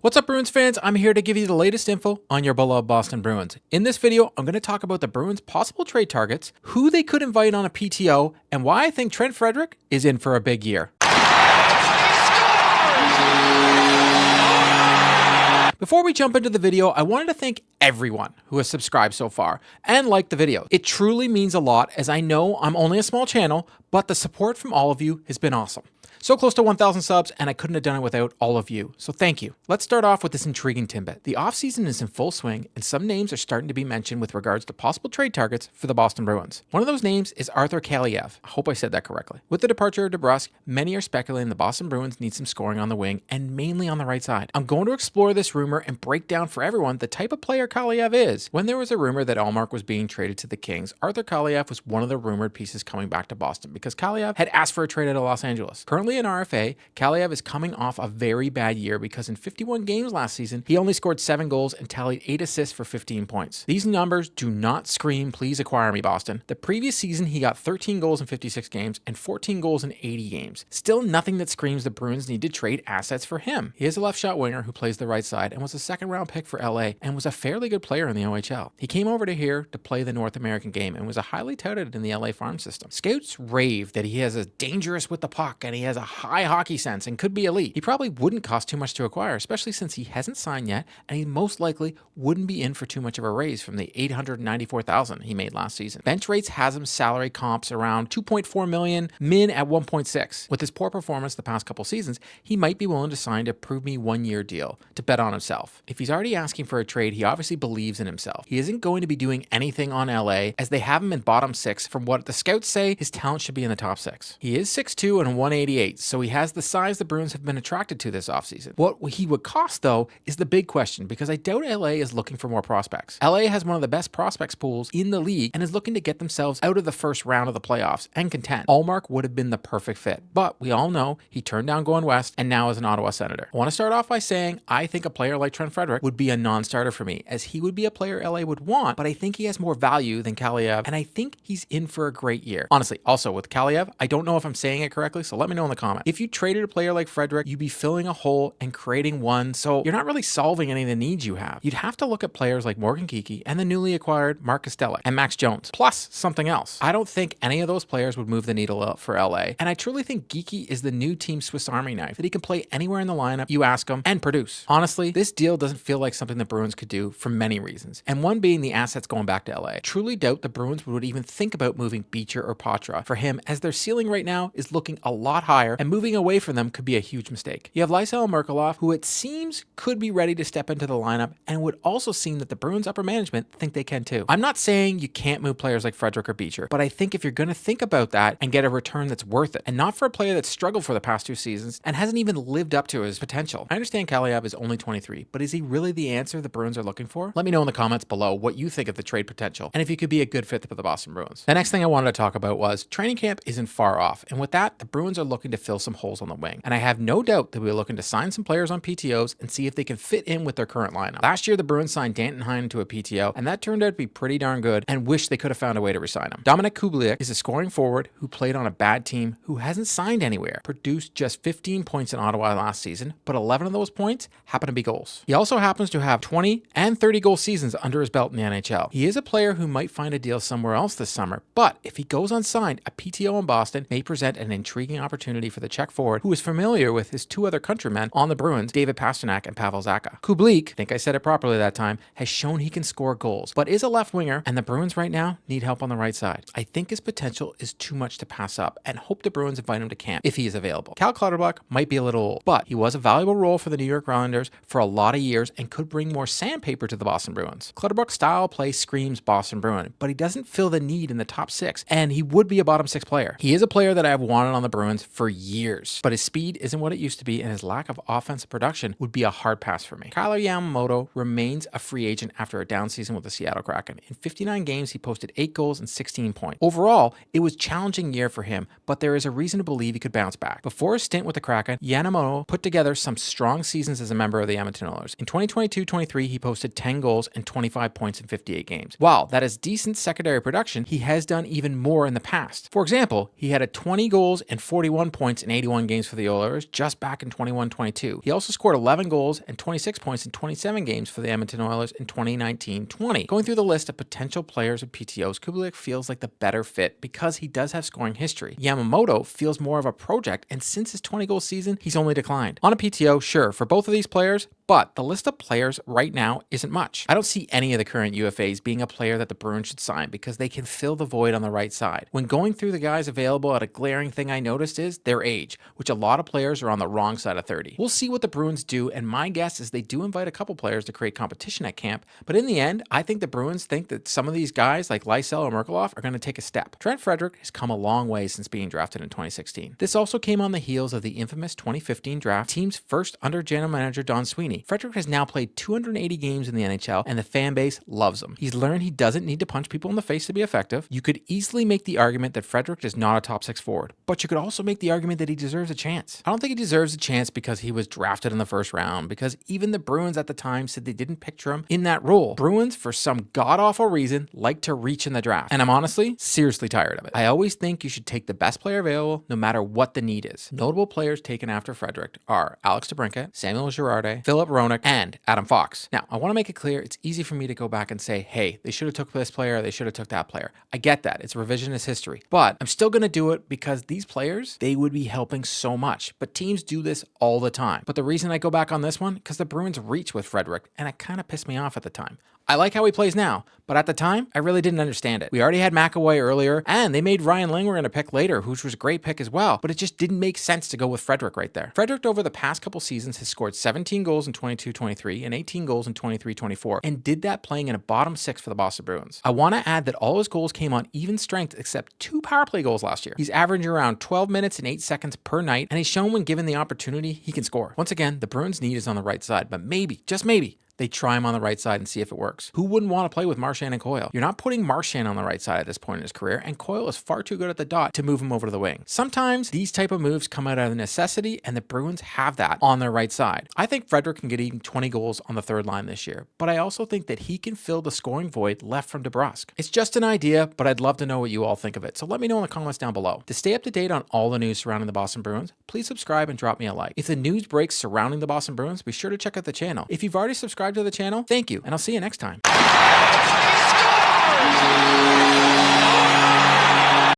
What's up, Bruins fans? I'm here to give you the latest info on your beloved Boston Bruins. In this video, I'm going to talk about the Bruins' possible trade targets, who they could invite on a PTO, and why I think Trent Frederic is in for a big year. Before we jump into the video, I wanted to thank everyone who has subscribed so far and liked the video. It truly means a lot, as I know I'm only a small channel, but the support from all of you has been awesome. So close to 1,000 subs, and I couldn't have done it without all of you, so thank you. Let's start off with this intriguing tidbit. The offseason is in full swing, and some names are starting to be mentioned with regards to possible trade targets for the Boston Bruins. One of those names is Arthur Kaliyev. I hope I said that correctly. With the departure of DeBrusk, many are speculating the Boston Bruins need some scoring on the wing, and mainly on the right side. I'm going to explore this rumor and break down for everyone the type of player Kaliyev is. When there was a rumor that Ullmark was being traded to the Kings, Arthur Kaliyev was one of the rumored pieces coming back to Boston because Kaliyev had asked for a trade out of Los Angeles. Currently in RFA, Kaliyev is coming off a very bad year because in 51 games last season, he only scored 7 goals and tallied 8 assists for 15 points. These numbers do not scream, please acquire me, Boston. The previous season, he got 13 goals in 56 games and 14 goals in 80 games. Still nothing that screams the Bruins need to trade assets for him. He is a left shot winger who plays the right side and was a second-round pick for LA and was a fairly good player in the OHL. He came over to here to play the North American game and was a highly touted in the LA farm system. Scouts rave that he has a dangerous with the puck and he has a high hockey sense and could be elite. He probably wouldn't cost too much to acquire, especially since he hasn't signed yet, and he most likely wouldn't be in for too much of a raise from the $894,000 he made last season. Bench rates has him salary comps around $2.4 million, min at 1.6. With his poor performance the past couple seasons, he might be willing to sign a prove me 1-year deal to bet on himself. If he's already asking for a trade, he obviously believes in himself. He isn't going to be doing anything on LA, as they have him in bottom 6. From what the scouts say, his talent should be in the top 6. He is 6'2" and 188, so he has the size the Bruins have been attracted to this offseason. What he would cost, though, is the big question, because I doubt LA is looking for more prospects. LA has one of the best prospects pools in the league and is looking to get themselves out of the first round of the playoffs and contend. Ullmark would have been the perfect fit, but we all know he turned down going west and now is an Ottawa Senator. I want to start off by saying I think a player like Trent Frederic would be a non-starter for me, as he would be a player LA would want, but I think he has more value than Kaliyev, and I think he's in for a great year. Honestly, also with Kaliyev, I don't know if I'm saying it correctly, so let me know in the comment. If you traded a player like Frederic, you'd be filling a hole and creating one, so you're not really solving any of the needs you have. You'd have to look at players like Morgan Geekie and the newly acquired Mark Kostelik and Max Jones, plus something else. I don't think any of those players would move the needle up for LA, and I truly think Geekie is the new team Swiss Army knife, that he can play anywhere in the lineup you ask him and produce. Honestly, this deal doesn't feel like something the Bruins could do for many reasons, and one being the assets going back to LA. I truly doubt the Bruins would even think about moving Beecher or Patra for him, as their ceiling right now is looking a lot higher, and moving away from them could be a huge mistake. You have Lysel Merkulov, who it seems could be ready to step into the lineup, and would also seem that the Bruins upper management think they can too. I'm not saying you can't move players like Frederic or Beecher, but I think if you're going to think about that and get a return that's worth it, and not for a player that's struggled for the past 2 seasons and hasn't even lived up to his potential. I understand Kaliyev is only 23, but is he really the answer the Bruins are looking for? Let me know in the comments below what you think of the trade potential, and if he could be a good fit for the Boston Bruins. The next thing I wanted to talk about was training camp isn't far off, and with that, the Bruins are looking to fill some holes on the wing, and I have no doubt that we're looking to sign some players on PTOs and see if they can fit in with their current lineup. Last year, the Bruins signed Danton Heinen to a PTO, and that turned out to be pretty darn good, and wish they could have found a way to resign him. Dominik Kubalik is a scoring forward who played on a bad team who hasn't signed anywhere, produced just 15 points in Ottawa last season, but 11 of those points happen to be goals. He also happens to have 20 and 30 goal seasons under his belt in the NHL. He is a player who might find a deal somewhere else this summer, but if he goes unsigned, a PTO in Boston may present an intriguing opportunity for the Czech forward, who is familiar with his 2 other countrymen on the Bruins, David Pastrnak and Pavel Zacha. Kubalik, I think I said it properly that time, has shown he can score goals, but is a left winger, and the Bruins right now need help on the right side. I think his potential is too much to pass up, and hope the Bruins invite him to camp if he is available. Cal Clutterbuck might be a little old, but he was a valuable role for the New York Islanders for a lot of years and could bring more sandpaper to the Boston Bruins. Clutterbuck's style play screams Boston Bruin, but he doesn't fill the need in the top 6, and he would be a bottom 6 player. He is a player that I have wanted on the Bruins for years, but his speed isn't what it used to be, and his lack of offensive production would be a hard pass for me. Kyle Yamamoto remains a free agent after a down season with the Seattle Kraken. In 59 games, he posted 8 goals and 16 points. Overall, it was a challenging year for him, but there is a reason to believe he could bounce back. Before his stint with the Kraken, Yamamoto put together some strong seasons as a member of the Edmonton Oilers. In 2022-23, he posted 10 goals and 25 points in 58 games. While that is decent secondary production, he has done even more in the past. For example, he had a 20 goals and 41 points points in 81 games for the Oilers just back in 21-22. He also scored 11 goals and 26 points in 27 games for the Edmonton Oilers in 2019-20. Going through the list of potential players with PTOs, Kubalik feels like the better fit because he does have scoring history. Yamamoto feels more of a project, and since his 20-goal season, he's only declined. On a PTO, sure, for both of these players, but the list of players right now isn't much. I don't see any of the current UFAs being a player that the Bruins should sign because they can fill the void on the right side. When going through the guys available, a glaring thing I noticed is their age, which a lot of players are on the wrong side of 30. We'll see what the Bruins do, and my guess is they do invite a couple players to create competition at camp, but in the end, I think the Bruins think that some of these guys like Lysell or Merkelov are going to take a step. Trent Frederic has come a long way since being drafted in 2016. This also came on the heels of the infamous 2015 draft, team's first under general manager Don Sweeney. Frederic has now played 280 games in the NHL, and the fan base loves him. He's learned he doesn't need to punch people in the face to be effective. You could easily make the argument that Frederic is not a top 6 forward, but you could also make the argument that he deserves a chance. I don't think he deserves a chance because he was drafted in the first round, because even the Bruins at the time said they didn't picture him in that role. Bruins, for some god-awful reason, like to reach in the draft, and I'm honestly seriously tired of it. I always think you should take the best player available, no matter what the need is. Notable players taken after Frederic are Alex DeBrincat, Samuel Girardi, Philip Hronek, and Adam Fox. Now, I want to make it clear, it's easy for me to go back and say, hey, they should have took this player, they should have took that player. I get that. It's revisionist history. But I'm still going to do it because these players, they would be helping so much. But teams do this all the time. But the reason I go back on this one, because the Bruins reach with Frederic, and it kind of pissed me off at the time. I like how he plays now, but at the time, I really didn't understand it. We already had McAvoy earlier, and they made Ryan Lindgren a pick later, which was a great pick as well, but it just didn't make sense to go with Frederic right there. Frederic, over the past couple seasons, has scored 17 goals in 22-23 and 18 goals in 23-24, and did that playing in a bottom 6 for the Boston Bruins. I want to add that all his goals came on even strength except 2 power play goals last year. He's averaging around 12 minutes and 8 seconds per night, and he's shown when given the opportunity, he can score. Once again, the Bruins' need is on the right side, but maybe, just maybe, they try him on the right side and see if it works. Who wouldn't want to play with Marchand and Coyle? You're not putting Marchand on the right side at this point in his career, and Coyle is far too good at the dot to move him over to the wing. Sometimes these type of moves come out of necessity, and the Bruins have that on their right side. I think Frederic can get even 20 goals on the third line this year, but I also think that he can fill the scoring void left from DeBrusk. It's just an idea, but I'd love to know what you all think of it, so let me know in the comments down below. To stay up to date on all the news surrounding the Boston Bruins, please subscribe and drop me a like. If the news breaks surrounding the Boston Bruins, be sure to check out the channel. If you've already subscribed to the channel, thank you, and I'll see you next time.